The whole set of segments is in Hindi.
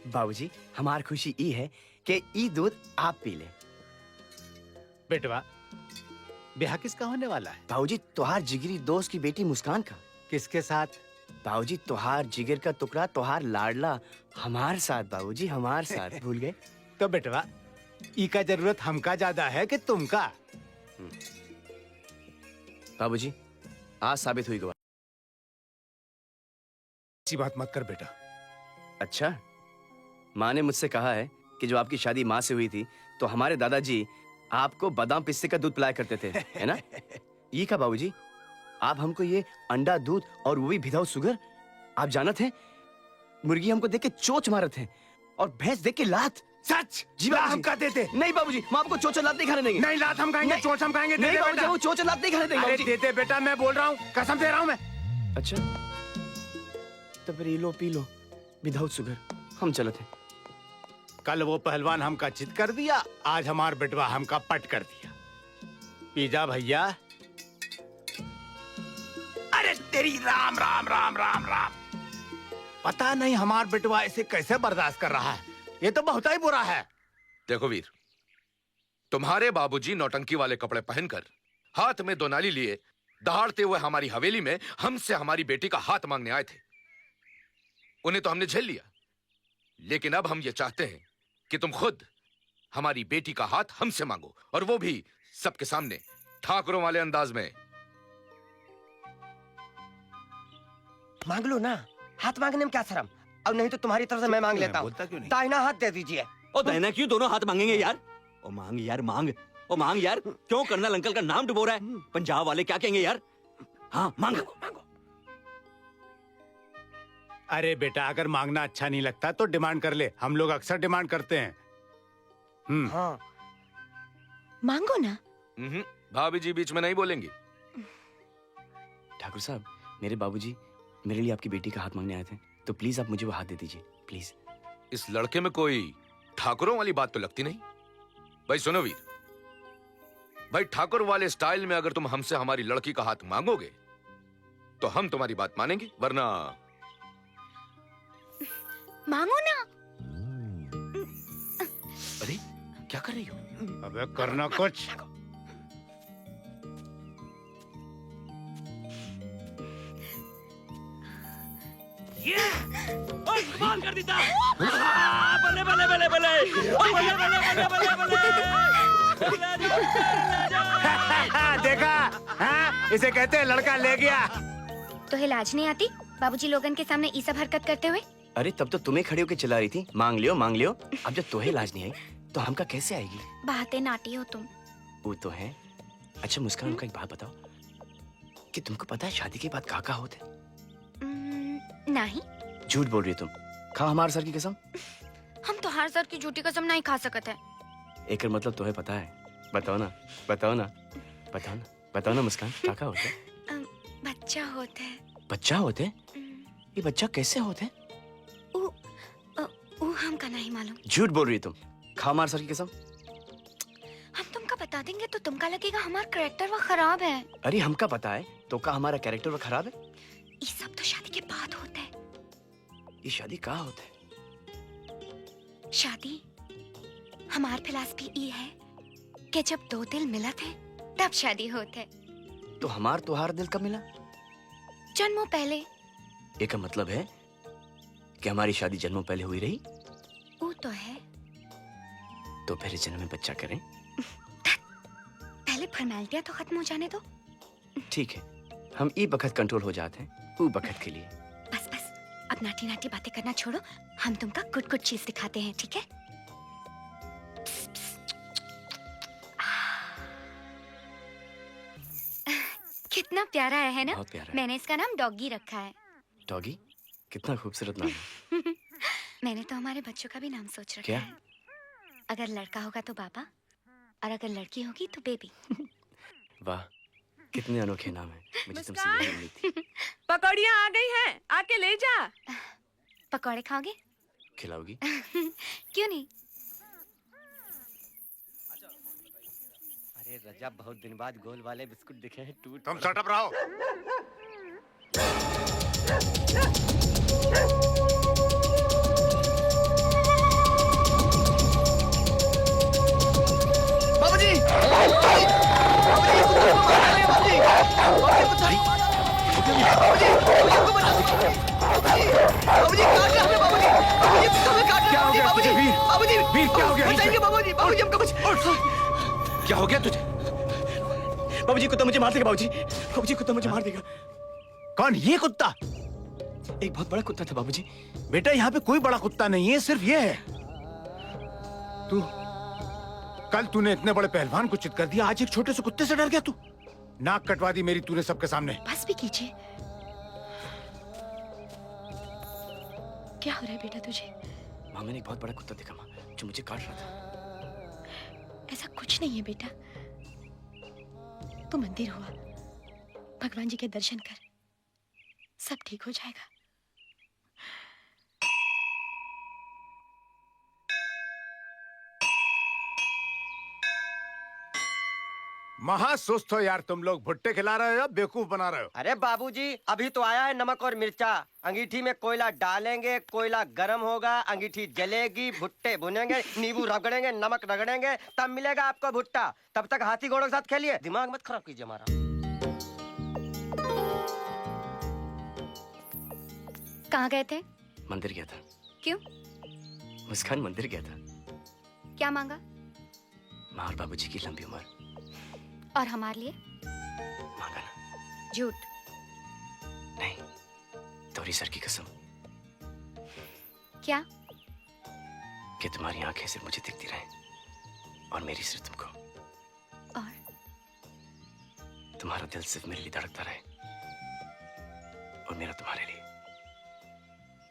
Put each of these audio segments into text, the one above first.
बाबूजी, हमार खुशी ई है कि ई दूध आप पी ले। बेटवा, ब्याह किसका होने वाला है? बाबूजी, तोहार जिगरी दोस्त की बेटी मुस्कान का। किसके साथ? बाबूजी, तोहार जिगर का टुकड़ा, तोहार लाडला हमार साथ। बाबूजी, हमार साथ। भूल गए? तो बेटवा, ई का जरूरत हमका ज्यादा है कि तुमका? बाबूजी, आज साबित हुई गवाह। ऐसी बात मत कर बेटा। अच्छा, माँ ने मुझसे कहा है कि जब आपकी शादी माँ से हुई थी तो हमारे दादाजी आपको बादाम पिस्ते का दूध पिलाया करते थे, है ना? ये क्या बाबूजी, आप हमको ये अंडा दूध और वो भी विदाउट शुगर? आप जानत हैं, मुर्गी हमको देख के चोच मारत है और भैंस देख के लात। सच? जी ला बाबूजी। हम का देते? नहीं बाबूजी, हम आपको चोच और लात नहीं खाने देंगे। नहीं, लात हम खाएंगे, नहीं। चोंच हम खाएंगे। नहीं दे दे बाबूजी, बेटा। वो चोच और लात नहीं खाने देंगे अरे बाबूजी। दे दे बेटा, मैं बोल रहा हूँ, कसम दे रहा हूँ मैं। अच्छा, तो फिर ये लो पी लो विदाउट शुगर। हम चलत हैं। कल वो पहलवान हमका चित कर दिया, आज हमार बेटवा हमका पट कर दिया। पी जा भैया। अरे तेरी राम राम राम राम राम। पता नहीं हमार बेटवा इसे कैसे बर्दाश्त कर रहा है, ये तो बहुत ही बुरा है। देखो वीर, तुम्हारे बाबूजी नौटंकी वाले कपड़े पहनकर हाथ में 2 नाली लिए दहाड़ते हुए हमारी हवेली में हमसे हमारी बेटी का हाथ मांगने आए थे। उन्हें तो हमने झेल लिया, लेकिन अब हम ये चाहते हैं कि तुम खुद हमारी बेटी का हाथ हमसे मांगो, और वो भी सबके सामने, ठाकुरों वाले अंदाज में। मांग लो ना, हाथ मांगने में क्या शर्म? अब नहीं तो तुम्हारी तरफ से मैं मांग लेता हूँ। बोलता क्यों नहीं? दाहिना हाथ दे दीजिए। ओ दाहिना क्यों, दोनों हाथ मांगेंगे यार? ओ मांग यार, मांग। ओ मांग यार, क्यों कर्नल अंकल का नाम डुबो रहा है? पंजाब वाले क्या कहेंगे यार? हाँ मांग। अरे बेटा, अगर मांगना अच्छा नहीं लगता तो डिमांड कर ले, हम लोग अक्सर डिमांड करते हैं। हाँ, मांगो ना। भाभी जी बीच में नहीं बोलेंगी। ठाकुर साहब, मेरे बाबूजी मेरे लिए आपकी बेटी का हाथ मांगने आए थे, तो प्लीज आप मुझे वो हाथ दे दीजिए, प्लीज। इस लड़के में कोई ठाकुरों वाली बात तो लगती नहीं। भाई सुनो वीर, भाई ठाकुर वाले स्टाइल में अगर तुम हमसे हमारी लड़की का हाथ मांगोगे तो हम तुम्हारी बात मानेंगे, वरना मांगो ना। अरे क्या कर रही हो? अबे करना कुछ। मार कर देता। बल्ले बल्ले बल्ले बल्ले बल्ले बल्ले बल्ले बल्ले। देखा? हाँ? इसे कहते हैं लड़का ले गया। तो है लाज नहीं आती बाबूजी लोगन के सामने ये सब हरकत करते हुए? अरे तब तो तुम्हें खड़े होकर चिल्ला रही थी, मांग लियो मांग लियो। अब जब तुम्हें लाज नहीं आई तो हमका कैसे आएगी? बातें नाटी हो तुम। वो तो है। अच्छा मुस्कान, हमका एक बात बताओ कि तुमको पता है शादी के बाद काका होते? नहीं। झूठ बोल रही हो तुम। खा हमारे सर की कसम। हम तो हर सर की झूठी कसम नहीं खा सकत है। एक मतलब तुम्हें पता है? बताओ ना, बताओ ना, बताओ ना, बताओ ना मुस्कान, काका होते? बच्चा होता है। बच्चा होते? ये बच्चा कैसे होते? वो हमका नहीं मालूम। झूठ बोल रही हो तुम। खा हमारे सर की कसम। हम तुमका बता देंगे तो तुमका लगेगा हमारा कैरेक्टर वो खराब है। अरे हमका पता है तो का हमारा कैरेक्टर वो खराब है? ये सब तो शादी के बाद होता है। ये शादी कहाँ होता है? शादी हमार फिलॉसफी ये है कि जब 2 दिल मिलत है तब शादी होता है। तो हमार तुहार दिल कब मिला? जन्मों पहले। एक मतलब है कि हमारी शादी जन्मों पहले हुई रही? वो तो है। तो फिर इस जन्म में बच्चा करें? पहले फॉर्मेलिटियां तो खत्म हो जाने दो। ठीक है, हम ई बखत कंट्रोल हो जाते हैं, वो बखत के लिए। बस बस, अब नाटी नाटी बातें करना छोड़ो, हम तुमका गुड गुड चीज दिखाते हैं, ठीक है? कितना प्यारा है ना? बहुत प्यारा है। मैंने इसका नाम डॉगी रखा है। डॉगी? कितना खूबसूरत नाम है। मैंने तो हमारे बच्चों का भी नाम सोच रखा क्या? है। अगर लड़का होगा तो पापा, और अगर लड़की होगी तो बेबी। वाह, कितने अनोखे नाम है। मुझे तुमसे यही उम्मीद थी। पकौड़ियाँ आ गई हैं, आके ले जा। पकौड़े खाओगे? खिलाओगी? क्यों नहीं? अरे रजब, बहुत दिन बाद गोल वाले बिस्कुट दिखे हैं। टूट तुम शट अप रहो। बाबूजी काट रहा है बाबूजी। बाबूजी हमें काट क्या हो गया बाबूजी। तुझे, वीर? बाबूजी वीर, क्या हो गया तुझे? बचाइए बाबूजी। बाबूजी हमको कुछ क्या हो गया तुझे? बाबूजी कुत्ता मुझे मार देगा बाबूजी। बाबूजी कुत्ता मुझे मार देगा। कौन ये कुत्ता? एक बहुत बड़ा कुत्ता था बाबूजी। बेटा यहाँ पे कोई बड़ा कुत्ता नहीं है, सिर्फ ये है। तू कल तूने इतने बड़े पहलवान को चित कर दिया, आज एक छोटे से कुत्ते से डर गया तू। नाक कटवा दी मेरी तूने सबके सामने। बस भी कीजिए। क्या हो रहा है बेटा तुझे? माँ मैंने एक बहुत बड़ा कुत्ता देखा माँ, जो मुझे काट रहा था। ऐसा कुछ नहीं है बेटा। तू मंदिर हुआ, भगवान जी के दर्शन कर, सब ठीक हो जाएगा। महा सुस्त हो यार तुम लोग, भुट्टे खिला रहे हो, बेवकूफ बना रहे हो। अरे बाबूजी अभी तो आया है नमक और मिर्चा। अंगीठी में कोयला डालेंगे, कोयला गरम होगा, अंगीठी जलेगी, भुट्टे भुनेंगे, नींबू रगड़ेंगे, नमक रगड़ेंगे, तब मिलेगा आपको भुट्टा। तब तक हाथी घोड़ों के साथ खेलिए, दिमाग मत खराब कीजिए हमारा। कहाँ गए थे? मंदिर गया था। क्यों? मुस्कान मंदिर गया था। क्या मांगा? माँ और बाबूजी की लंबी उम्र। और हमारे लिए? मांगा ना। झूठ। नहीं, तोरी सर की कसम क्या? कि तुम्हारी आंखें सिर्फ मुझे दिखती रहे और मेरी सिर्फ तुमको। और तुम्हारा दिल सिर्फ मेरे लिए धड़कता रहे और मेरा तुम्हारे लिए।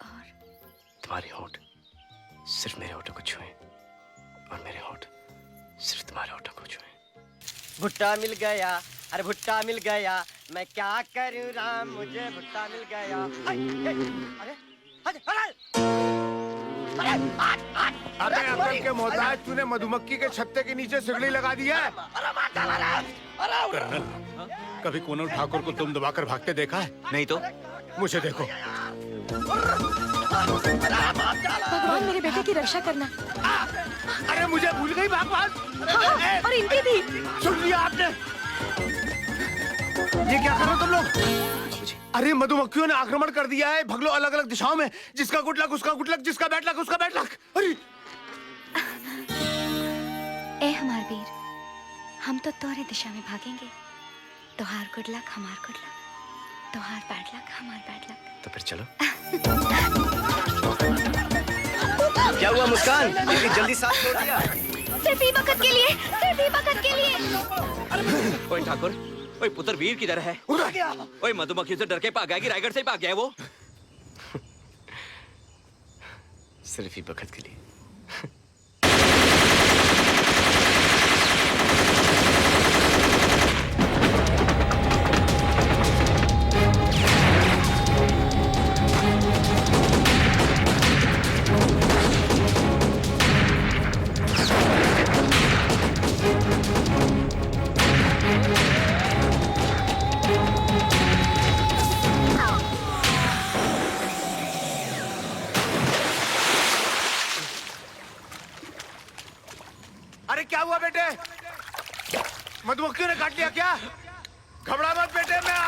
और तुम्हारे होंठ सिर्फ मेरे होठों को छुए और मेरे होंठ सिर्फ तुम्हारे होठों को छुए। भुट्टा मिल गया, अरे भुट्टा मिल गया, मैं क्या करूं राम, मुझे भुट्टा मिल गया। अरे अबे अकल के मोहताज, तूने मधुमक्खी के छत्ते के नीचे सिगड़ी लगा दी है। कर्नल, कभी कोनल ठाकुर को तुम दबाकर भागते देखा है? नहीं तो मुझे देखो। भगवान मेरे बेटे की रक्षा करना। अरे मुझे भूल गई भगवान। और इनकी भी। सुन लिया आपने? ये क्या कर रहे हो तुम लोग? बाबूजी अरे मधुमक्खियों ने आक्रमण कर दिया है, भगलो अलग अलग दिशाओं में। जिसका गुड लक उसका गुड लक, जिसका बैड लक उसका बैड लक। अरे ए हमार वीर, हम तो तोरे दिशा में भागेंगे। तोहार गुड लक हमार गुड लक, तोहार बैड लक हमार बैड लक। तो फिर चलो। क्या हुआ मुस्कान? इतनी जल्दी साथ छोड़ दिया? सिर्फ ही वक्त के लिए, सिर्फ ही वक्त के लिए। ओए ठाकुर, ओए पुत्र वीर किधर है? ओए मधुमक्खी से डर के भाग गया कि रायगढ़ से ही भाग गया है वो? सिर्फ ही बखत के लिए। अरे क्या हुआ बेटे? मधुमक्खियों ने काट लिया क्या? घबरा मत बेटे, मैं आ रहा